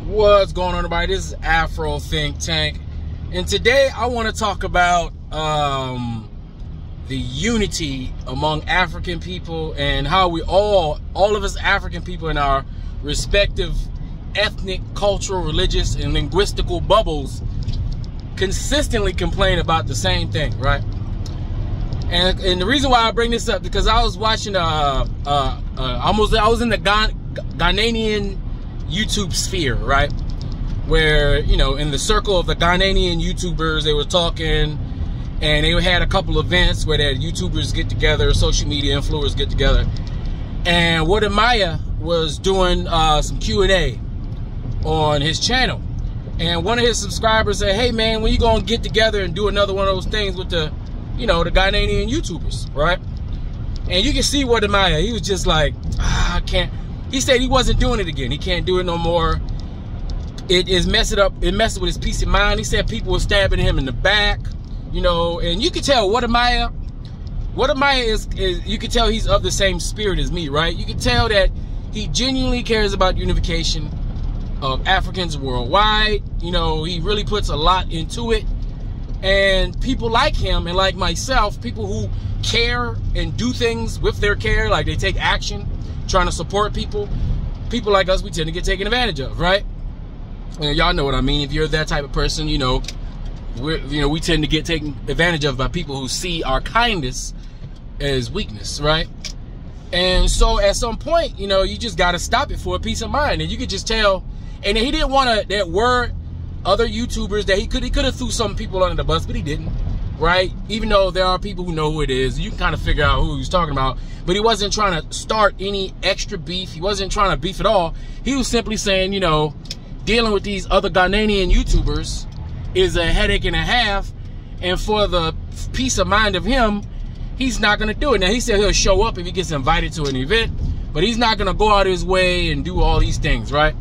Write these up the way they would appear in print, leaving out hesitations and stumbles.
What's going on, everybody? This is Afro Think Tank, and today I want to talk about the unity among African people and how we all of us African people in our respective ethnic, cultural, religious, and linguistical bubbles consistently complain about the same thing, right? And the reason why I bring this up because I was watching I was in the Ghanaian YouTube sphere, right? Where, you know, in the circle of the Ghanaian YouTubers, they were talking, and they had a couple events where that YouTubers get together, social media influencers get together, and Wode Maya was doing some Q&A on his channel, and one of his subscribers said, "Hey man, when you gonna get together and do another one of those things with the, you know, the Ghanaian YouTubers, right?" And you can see Wode Maya, he was just like, I can't. He said he wasn't doing it again. He can't do it no more. It is messing up. It messed with his peace of mind. He said people were stabbing him in the back, you know, and you can tell Wode Maya is you can tell he's of the same spirit as me, right? You can tell that he genuinely cares about unification of Africans worldwide. You know, he really puts a lot into it. And people like him and like myself, people who care and do things with their care, like they take action, trying to support people like us, we tend to get taken advantage of, right? And y'all know what I mean. If you're that type of person, you know, we tend to get taken advantage of by people who see our kindness as weakness, right? And so at some point, you know, you just got to stop it for a peace of mind. And you could just tell, and he didn't want to, that were other YouTubers that he could have threw some people under the bus, but he didn't, right? Even though there are people who know who it is, you can kind of figure out who he was talking about, but he wasn't trying to start any extra beef. He wasn't trying to beef at all. He was simply saying, you know, dealing with these other Ghanaian YouTubers is a headache and a half, and for the peace of mind of him, he's not going to do it. Now, he said he'll show up if he gets invited to an event, but he's not going to go out his way and do all these things, right?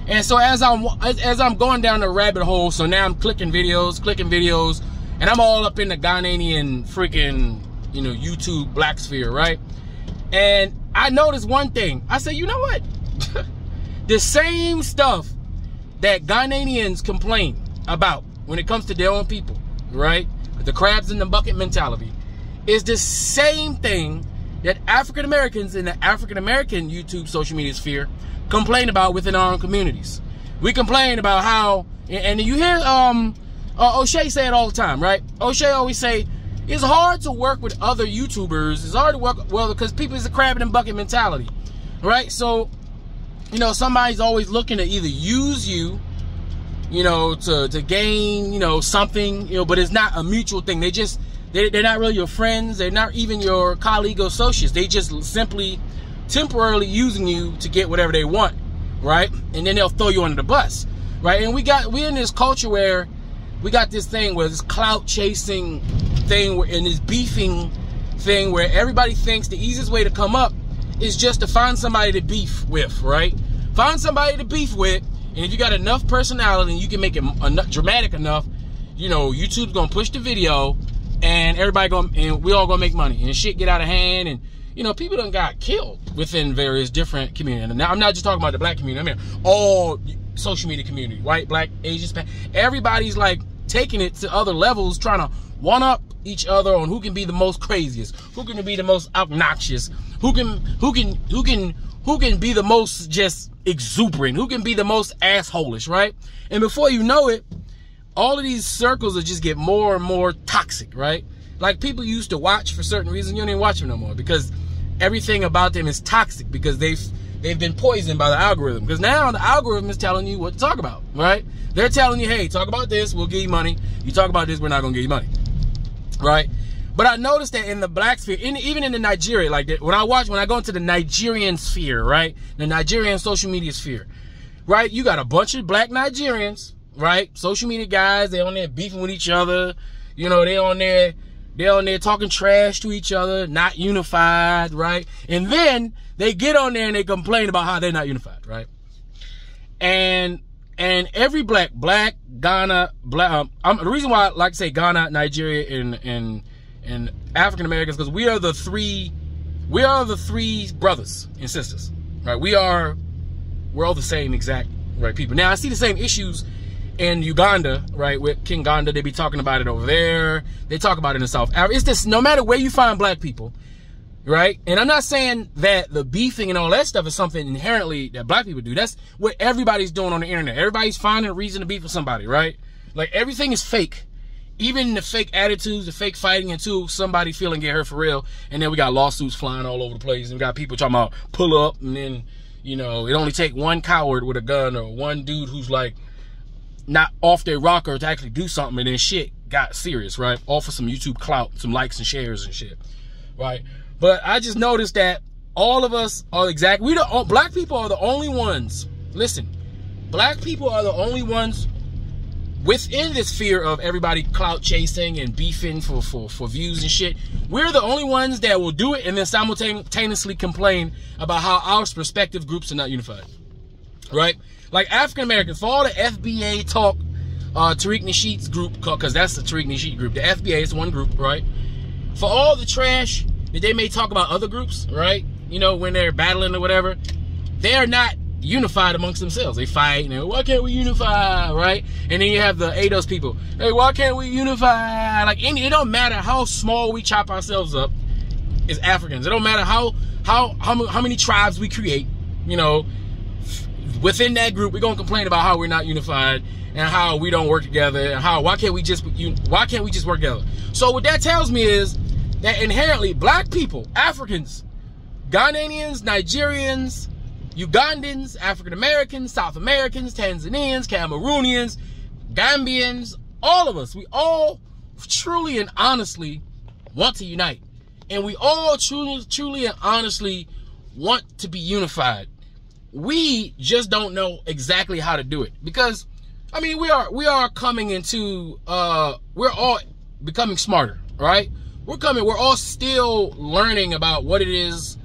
And so as I'm going down the rabbit hole, so now I'm clicking videos, and I'm all up in the Ghanaian freaking, you know, YouTube black sphere, right? And I noticed one thing. I said, you know what? The same stuff that Ghanaians complain about when it comes to their own people, right? The crabs in the bucket mentality is the same thing that African Americans in the African American YouTube social media sphere complain about within our own communities. We complain about how, and you hear O'Shea say it all the time, right? O'Shea always say, it's hard to work with other YouTubers. It's hard to work, well, because people is a crab in the bucket mentality, right? So, you know, somebody's always looking to either use you, you know, to gain, you know, something, you know, but it's not a mutual thing. They're not really your friends. They're not even your colleague or associates. They just simply temporarily using you to get whatever they want, right? And then they'll throw you under the bus, right? And we're in this culture where we got this thing where this clout chasing thing and this beefing thing where everybody thinks the easiest way to come up is just to find somebody to beef with, right? Find somebody to beef with, and if you got enough personality and you can make it dramatic enough, you know, YouTube's gonna push the video and we all gonna make money and shit get out of hand. And you know, people done got killed within various different communities. And now I'm not just talking about the black community, I mean all social media community, white, black, Asian, Hispanic. Everybody's like taking it to other levels, trying to one up each other on who can be the most craziest, who can be the most obnoxious, who can be the most just exuberant, who can be the most assholish, right? And before you know it, all of these circles will just get more and more toxic, right? Like people used to watch for certain reasons, you don't even watch them no more because everything about them is toxic because they've been poisoned by the algorithm. Because now the algorithm is telling you what to talk about, right? They're telling you, hey, talk about this, we'll give you money. You talk about this, we're not gonna give you money, right? But I noticed that in the black sphere, even in the Nigeria, like that, when I go into the Nigerian sphere, right? The Nigerian social media sphere, right? You got a bunch of black Nigerians, right? Social media guys, they on there beefing with each other. You know, they're on there talking trash to each other, not unified, right? And then they get on there and they complain about how they're not unified, right? And every black Ghana, the reason why I like to say Ghana, Nigeria, and African Americans, because we are the three brothers and sisters, right? We're all the same exact right, people. Now, I see the same issues in Uganda, right, with King Ganda. They be talking about it over there. They talk about it in South Africa. It's this, no matter where you find black people, right? And I'm not saying that the beefing and all that stuff is something inherently that black people do. That's what everybody's doing on the internet. Everybody's finding a reason to beef with somebody, right? Like, everything is fake. Even the fake attitudes, the fake fighting, until somebody feeling get hurt for real. And then we got lawsuits flying all over the place. And we got people talking about pull up. And then, you know, it only take one coward with a gun or one dude who's like not off their rocker to actually do something. And then shit got serious, right? All for some YouTube clout, some likes and shares and shit, right? But I just noticed that all of us are black people are the only ones, listen, black people are the only ones within this fear of everybody clout chasing and beefing for views and shit. We're the only ones that will do it and then simultaneously complain about how our respective groups are not unified, right? Like African Americans, for all the FBA talk, Tariq Nasheed's group, because that's the Tariq Nasheed group. The FBA is one group, right? For all the trash that they may talk about other groups, right? You know, when they're battling or whatever, they're not unified amongst themselves. They fight, and why can't we unify, right? And then you have the ADOS people. Hey, why can't we unify? Like, it don't matter how small we chop ourselves up as Africans. It don't matter how many tribes we create, you know, within that group, we're gonna complain about how we're not unified and how we don't work together and why can't we just work together? So what that tells me is that inherently black people, Africans, Ghanaians, Nigerians, Ugandans, African Americans, South Americans, Tanzanians, Cameroonians, Gambians, all of us, we all truly and honestly want to unite. And we all truly and honestly want to be unified. We just don't know exactly how to do it. Because, I mean, we are coming into, we're all becoming smarter, right? We're all still learning about what it is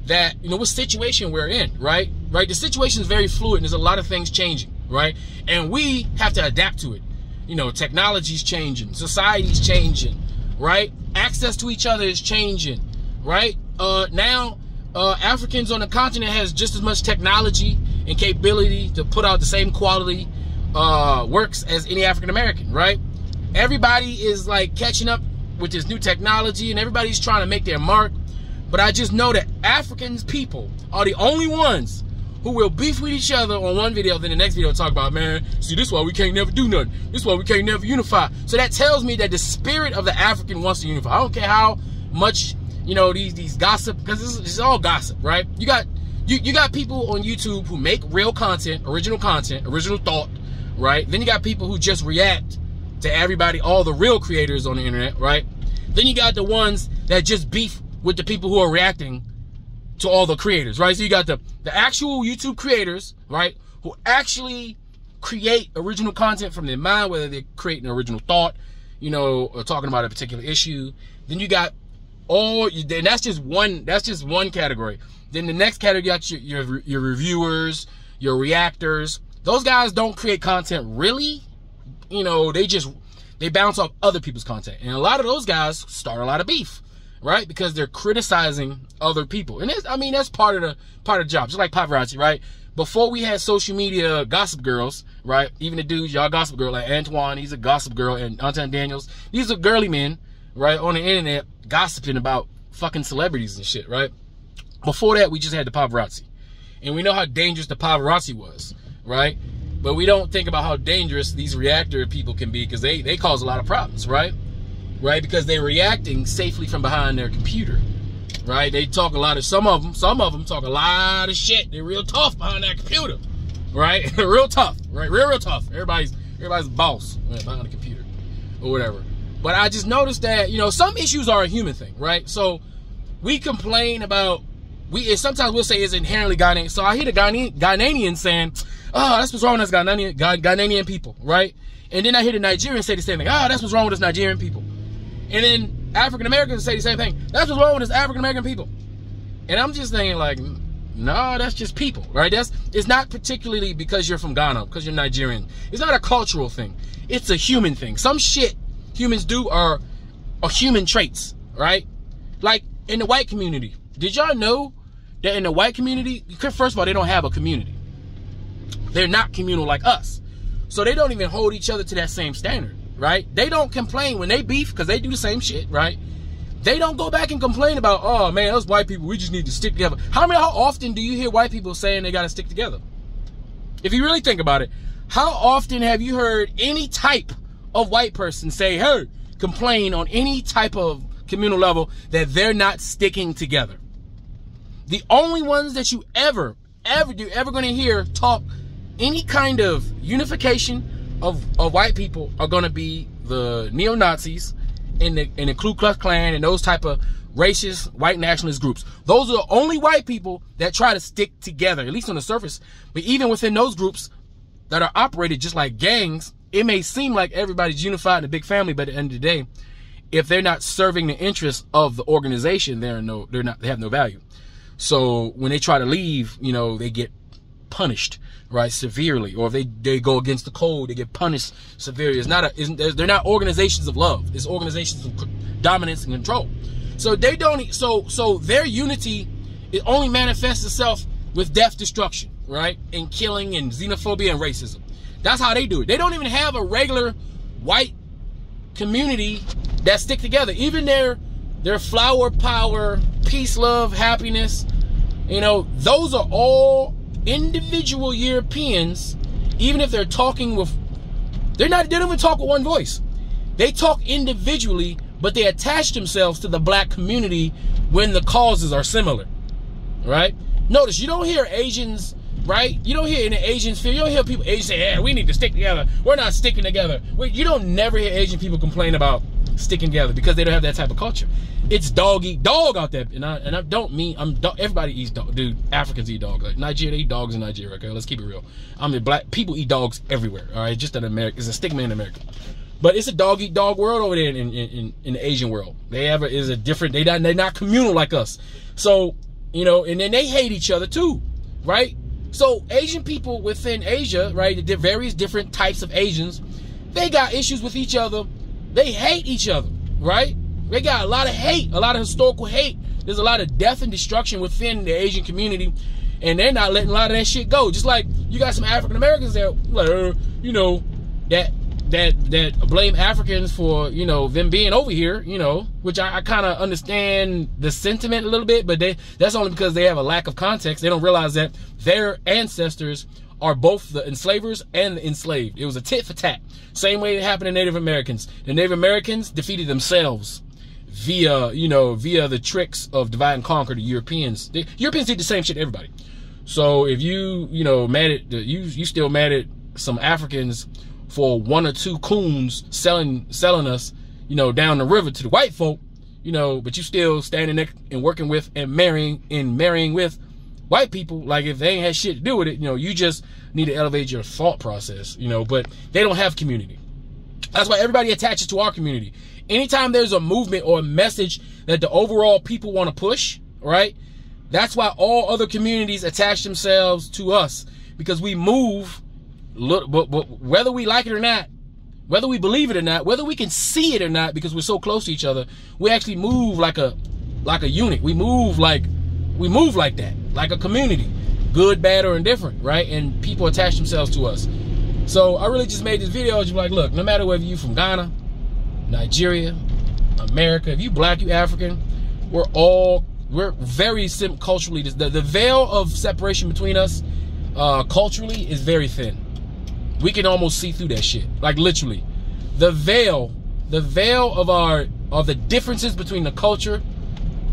that, you know, what situation we're in, right? The situation is very fluid and there's a lot of things changing, right? And we have to adapt to it. You know, technology's changing, society's changing, right? Access to each other is changing, right? Now, Africans on the continent has just as much technology and capability to put out the same quality works as any African American, right? Everybody is like catching up with this new technology and everybody's trying to make their mark. But I just know that Africans people are the only ones who will beef with each other on one video, then the next video talk about, man, see, this is why we can't never do nothing. This is why we can't never unify. So that tells me that the spirit of the African wants to unify. I don't care how much, you know, these gossip, because this is all gossip, right? You got people on YouTube who make real content, original thought, right? Then you got people who just react to everybody, all the real creators on the internet, right? Then you got the ones that just beef with the people who are reacting to all the creators, right? So you got the actual YouTube creators, right, who actually create original content from their mind, whether they're creating original thought, you know, or talking about a particular issue. Then you got then that's just one category. Then the next category, you got your reviewers, your reactors. Those guys don't create content really. You know, they bounce off other people's content. And a lot of those guys start a lot of beef, right? Because they're criticizing other people. And I mean, that's part of the job. Just like paparazzi, right? Before we had social media gossip girls, right? Even the dudes, y'all gossip girl, like Antoine, he's a gossip girl, and Anton Daniels, these are girly men, right? On the internet, gossiping about fucking celebrities and shit, right? Before that, we just had the paparazzi. And we know how dangerous the paparazzi was, right? But we don't think about how dangerous these reactor people can be, because they cause a lot of problems, right? Right? Because they're reacting safely from behind their computer, right? They talk a lot of, some of them talk a lot of shit. They're real tough behind that computer, right? Real tough, right? Real tough. Everybody's boss, right, behind the computer or whatever. But I just noticed that, you know, some issues are a human thing, right? So we complain about, sometimes we'll say it's inherently Ghanaian. So I hear the Ghanaians saying, oh, that's what's wrong with us Ghanaian people, right? And then I hear the Nigerians say the same thing. Oh, that's what's wrong with us Nigerian people. And then African Americans say the same thing. That's what's wrong with us African American people. And I'm just thinking like, no, that's just people, right? It's not particularly because you're from Ghana, because you're Nigerian. It's not a cultural thing. It's a human thing. Some shit humans do are human traits, right? Like in the white community. Did y'all know that in the white community, first of all, they don't have a community. They're not communal like us. So they don't even hold each other to that same standard, right? They don't complain when they beef, because they do the same shit, right? They don't go back and complain about, oh man, us white people, we just need to stick together. How often do you hear white people saying they got to stick together? If you really think about it, how often have you heard any type of white person say, hey, complain on any type of communal level that they're not sticking together? The only ones that you ever going to hear talk any kind of unification of white people are going to be the neo-Nazis and the Ku Klux Klan and those type of racist white nationalist groups. Those are the only white people that try to stick together, at least on the surface. But even within those groups that are operated just like gangs, it may seem like everybody's unified in a big family, but at the end of the day, if they're not serving the interests of the organization, they have no value. So when they try to leave, you know, they get punished, right, severely. Or if they go against the code, they get punished severely. They're not organizations of love. It's organizations of dominance and control. So they don't. So their unity, it only manifests itself with death, destruction, right, and killing and xenophobia and racism. That's how they do it. They don't even have a regular white community that stick together. Even their flower power, peace, love, happiness, you know, those are all individual Europeans. Even if they're talking with, they don't even talk with one voice. They talk individually, but they attach themselves to the black community when the causes are similar, right? Notice you don't hear Asians, right? You don't hear in the Asian sphere, you don't hear people, Asians say, yeah, we need to stick together. We're not sticking together. You don't never hear Asian people complain about sticking together because they don't have that type of culture. It's dog eat dog out there. And I don't mean, everybody eats dog. Dude, Africans eat dogs. Like Nigeria, they eat dogs in Nigeria, okay? Let's keep it real. I mean, black people eat dogs everywhere, all right? Just in America, it's a stigma in America. But it's a dog eat dog world over there in the Asian world. They're not communal like us. So, you know, and then they hate each other too, right? So Asian people within Asia, right, the various different types of Asians, they got issues with each other. They hate each other, right? They got a lot of hate, a lot of historical hate. There's a lot of death and destruction within the Asian community, and they're not letting a lot of that shit go. Just like you got some African Americans that, like, you know, that blame Africans for, you know, them being over here, you know, which I kind of understand the sentiment a little bit, but that's only because they have a lack of context. They don't realize that their ancestors are both the enslavers and the enslaved. It was a tit for tat. Same way it happened to Native Americans. The Native Americans defeated themselves via the tricks of divide and conquer the Europeans. The Europeans did the same shit to everybody. So if you still mad at some Africans for one or two coons selling us, you know, down the river to the white folk, you know, but you still standing there and working with and marrying with white people, like if they ain't had shit to do with it, you know, you just need to elevate your thought process, you know, but they don't have community. That's why everybody attaches to our community. Anytime there's a movement or a message that the overall people want to push, right? That's why all other communities attach themselves to us, because we move, but whether we like it or not, whether we believe it or not, whether we can see it or not, because we're so close to each other, we actually move like a unit. We move like that, like a community, good, bad, or indifferent, right? And people attach themselves to us. So I really just made this video just like, look, no matter whether you from Ghana, Nigeria, America, if you black, you African, we're very culturally, the veil of separation between us culturally is very thin. We can almost see through that shit, like literally. The veil of the differences between the culture,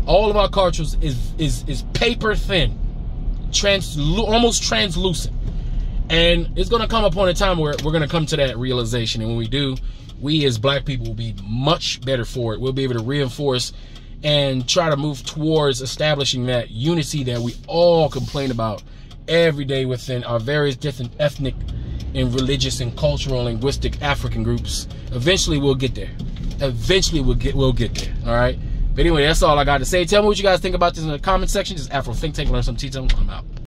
all of our cultures is paper thin, almost translucent. And it's gonna come upon a time where we're gonna come to that realization, and when we do, we as black people will be much better for it. We'll be able to reinforce and try to move towards establishing that unity that we all complain about every day within our various different ethnic and religious and cultural and linguistic African groups. Eventually we'll get there. Eventually we'll get there. All right. But anyway, that's all I got to say. Tell me what you guys think about this in the comment section. Just Afro Think Tank, learn some tea. I'm out.